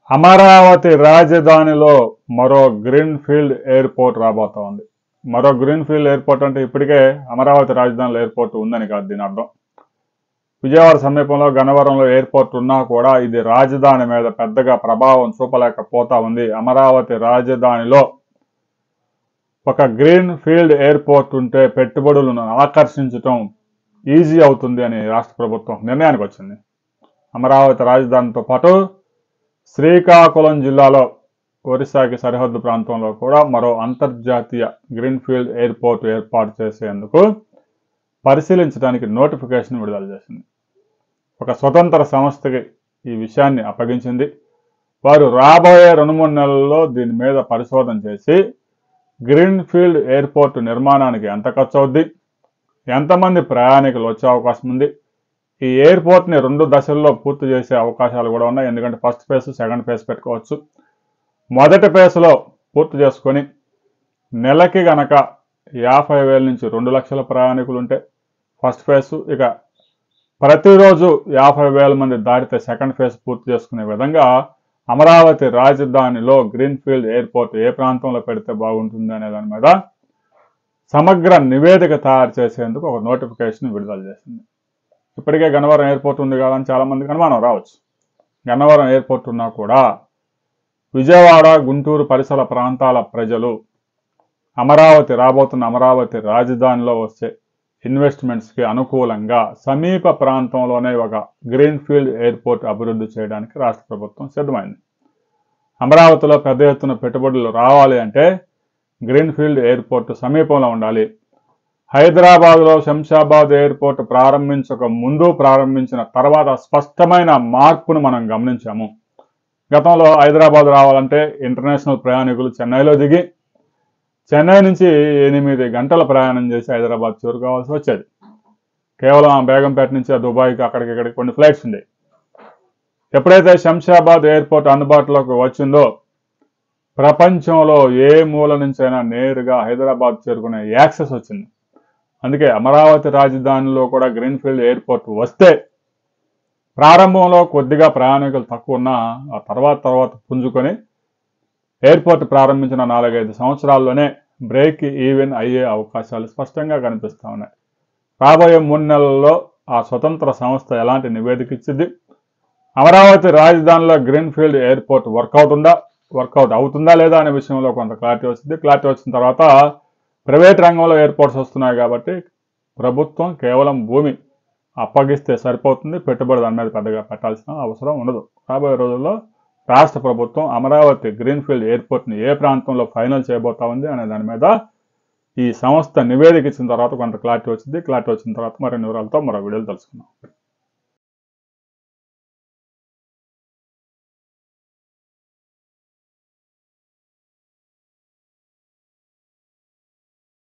అమరావతి రాజధానిలో మరో green field airport రాబోతా ఉంది. మరో గ్రీన్ ఫీల్డ్ ఎయిర్పోర్ట్ అంటే ఇప్పటికే అమరావతి రాజధానిలో ఎయిర్పోర్ట్ ఉందని కాదు దీని అర్థం. విజయవాడ సమీపంలో గన్నవరంలో ఎయిర్పోర్ట్ ఉన్నా కూడా ఇది రాజధాని మీద పెద్దగా ప్రభావం చూపలేకపోతా ఉంది. అమరావతి రాజధానిలో ఒక గ్రీన్ ఫీల్డ్ ఎయిర్పోర్ట్ ఉంటే పెట్టుబడులను ఆకర్షించడం ఈజీ అవుతుంది అని రాష్ట్ర ప్రభుత్వం నిర్ణయానికి వచ్చింది. అమరావతి రాజధానితో పాటు శ్రీకాకుళం జిల్లాలో ఒరిస్సాకి సరిహద్దు ప్రాంతంలో కూడా మరో అంతర్జాతీయ గ్రీన్ఫీల్డ్ ఎయిర్పోర్ట్ ఏర్పాటు చేసేందుకు పరిశీలించడానికి నోటిఫికేషన్ విడుదల చేసింది. ఒక స్వతంత్ర సంస్థకి ఈ విషయాన్ని అప్పగించింది. వారు రాబోయే 2-3 నెలల్లో దీని మీద పరిశోధన చేసి గ్రీన్ఫీల్డ్ ఎయిర్పోర్ట్ నిర్మాణానికి ఎంత ఖర్చు అవుద్ది, ఎంతమంది ప్రయాణికులు వచ్చే అవకాశం ఉంది, ఈ ఎయిర్పోర్ట్ని 2 దశల్లో పూర్తి చేసే అవకాశాలు కూడా ఉన్నాయి. ఎందుకంటే ఫస్ట్ ఫేజ్, సెకండ్ ఫేజ్ పెట్టుకోవచ్చు. మొదటి ఫేజ్లో పూర్తి చేసుకొని నెలకి గనక 50,000 నుంచి 2 లక్షల ప్రయాణికులు ఉంటే ఫస్ట్ ఫేజ్, ఇక ప్రతిరోజు 50,000 మంది దాటితే సెకండ్ ఫేజ్ పూర్తి చేసుకునే విధంగా అమరావతి రాజధానిలో గ్రీన్ఫీల్డ్ ఎయిర్పోర్ట్ ఏ ప్రాంతంలో పెడితే బాగుంటుంది అనే దాని మీద సమగ్ర నివేదిక తయారు చేసేందుకు ఒక నోటిఫికేషన్ విడుదల చేసింది. ఇప్పటికే గన్నవరం ఎయిర్పోర్ట్ ఉంది కదా అని చాలామందికి అనుమానం రావచ్చు. గన్నవరం ఎయిర్పోర్ట్ ఉన్నా కూడా విజయవాడ, గుంటూరు పరిసర ప్రాంతాల ప్రజలు రాబోతున్న అమరావతి రాజధానిలో వచ్చే ఇన్వెస్ట్మెంట్స్కి అనుకూలంగా సమీప ప్రాంతంలోనే ఒక గ్రీన్ఫీల్డ్ ఎయిర్పోర్ట్ అభివృద్ధి చేయడానికి రాష్ట్ర ప్రభుత్వం సిద్ధమైంది. అమరావతిలో పెద్ద ఎత్తున పెట్టుబడులు రావాలి అంటే గ్రీన్ఫీల్డ్ ఎయిర్పోర్ట్ సమీపంలో ఉండాలి. హైదరాబాద్లో శంషాబాద్ ఎయిర్పోర్ట్ ప్రారంభించక ముందు, ప్రారంభించిన తర్వాత స్పష్టమైన మార్పును మనం గమనించాము. గతంలో హైదరాబాద్ రావాలంటే ఇంటర్నేషనల్ ప్రయాణికులు చెన్నైలో దిగి చెన్నై నుంచి 8 గంటల ప్రయాణం చేసి హైదరాబాద్ చేరుకోవాల్సి వచ్చేది. కేవలం బేగంపేట నుంచి దుబాయ్కి అక్కడికి కొన్ని ఫ్లైట్స్ ఉండేవి. ఎప్పుడైతే శంషాబాద్ ఎయిర్పోర్ట్ అందుబాటులోకి వచ్చిందో ప్రపంచంలో ఏ మూల నుంచైనా నేరుగా హైదరాబాద్ చేరుకునే యాక్సెస్ వచ్చింది. అందుకే అమరావతి రాజధానిలో కూడా గ్రీన్ఫీల్డ్ ఎయిర్పోర్ట్ వస్తే ప్రారంభంలో కొద్దిగా ప్రయాణికులు తక్కువ ఉన్నా ఆ తర్వాత పుంజుకొని ఎయిర్పోర్ట్ ప్రారంభించిన 4-5 సంవత్సరాల్లోనే బ్రేక్ ఈవెన్ అయ్యే అవకాశాలు స్పష్టంగా కనిపిస్తూ ఉన్నాయి. రాబోయే 3 నెలల్లో ఆ స్వతంత్ర సంస్థ ఎలాంటి నివేదిక ఇచ్చింది, అమరావతి రాజధానిలో గ్రీన్ఫీల్డ్ ఎయిర్పోర్ట్ వర్కౌట్ అవుతుందా లేదా అనే విషయంలో కొంత క్లారిటీ వచ్చింది. క్లారిటీ వచ్చిన తర్వాత ప్రైవేట్ రంగంలో ఎయిర్పోర్ట్స్ వస్తున్నాయి కాబట్టి ప్రభుత్వం కేవలం భూమి అప్పగిస్తే సరిపోతుంది. పెట్టుబడి దాని మీద పెద్దగా పెట్టాల్సిన అవసరం ఉండదు. రాబోయే రోజుల్లో రాష్ట్ర ప్రభుత్వం అమరావతి గ్రీన్ఫీల్డ్ ఎయిర్పోర్ట్ని ఏ ప్రాంతంలో ఫైనల్ చేయబోతా ఉంది అనే దాని మీద ఈ సంస్థ నివేదిక ఇచ్చిన తర్వాత కొంత క్లారిటీ వచ్చింది. క్లారిటీ వచ్చిన తర్వాత మరిన్ని వివరాలతో మరో వీడియోలు తెలుసుకుందాం.